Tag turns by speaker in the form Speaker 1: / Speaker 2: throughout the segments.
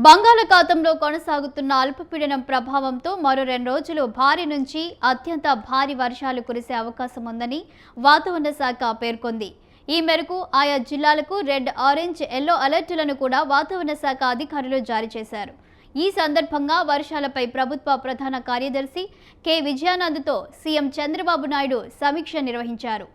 Speaker 1: బంగాళాఖాతంలో కొనసాగుతున్న అల్పపీడనం ప్రభావంతో మరో 2 రోజులు భారీ నుంచి అత్యంత భారీ వర్షాలు కురిసే అవకాశం ఉందని వాతావరణ శాఖ పేర్కొంది. ఈ మేరకు ఆయా జిల్లాలకు రెడ్, ఆరెంజ్, ఎల్లో అలర్టులను కూడా వాతావరణ శాఖ అధికారులు జారీ చేశారు. ఈ సందర్భంగా వర్షాలపై ప్రభుత్వ ప్రధాన కార్యదర్శి కె విజయానంద్తో సీఎం చంద్రబాబు నాయుడు సమీక్ష నిర్వహించారు.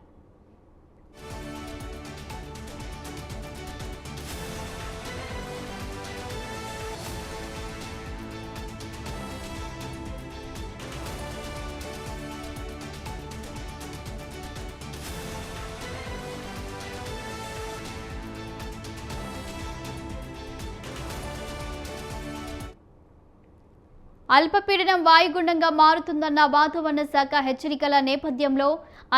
Speaker 1: అల్పపీడనం వాయుగుండంగా మారుతుందన్న వాతావరణ శాఖ హెచ్చరికల నేపథ్యంలో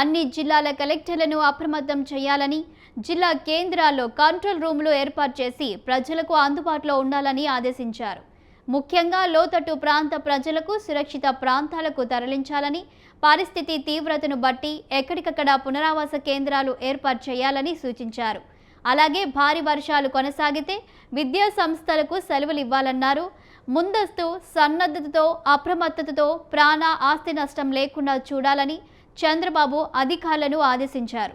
Speaker 1: అన్ని జిల్లాల కలెక్టర్లను అప్రమత్తం చేయాలని, జిల్లా కేంద్రాల్లో కంట్రోల్ రూమ్లు ఏర్పాటు చేసి ప్రజలకు అందుబాటులో ఉండాలని ఆదేశించారు. ముఖ్యంగా లోతట్టు ప్రాంత ప్రజలకు సురక్షిత ప్రాంతాలకు తరలించాలని, పరిస్థితి తీవ్రతను బట్టి ఎక్కడికక్కడ పునరావాస కేంద్రాలు ఏర్పాటు చేయాలని సూచించారు. అలాగే భారీ వర్షాలు కొనసాగితే విద్యా సంస్థలకు సెలవులు ఇవ్వాలన్నారు. ముందస్తు సన్నద్ధతతో, అప్రమత్తతతో ప్రాణ, ఆస్తి నష్టం లేకుండా చూడాలని చంద్రబాబు అధికారులను ఆదేశించారు.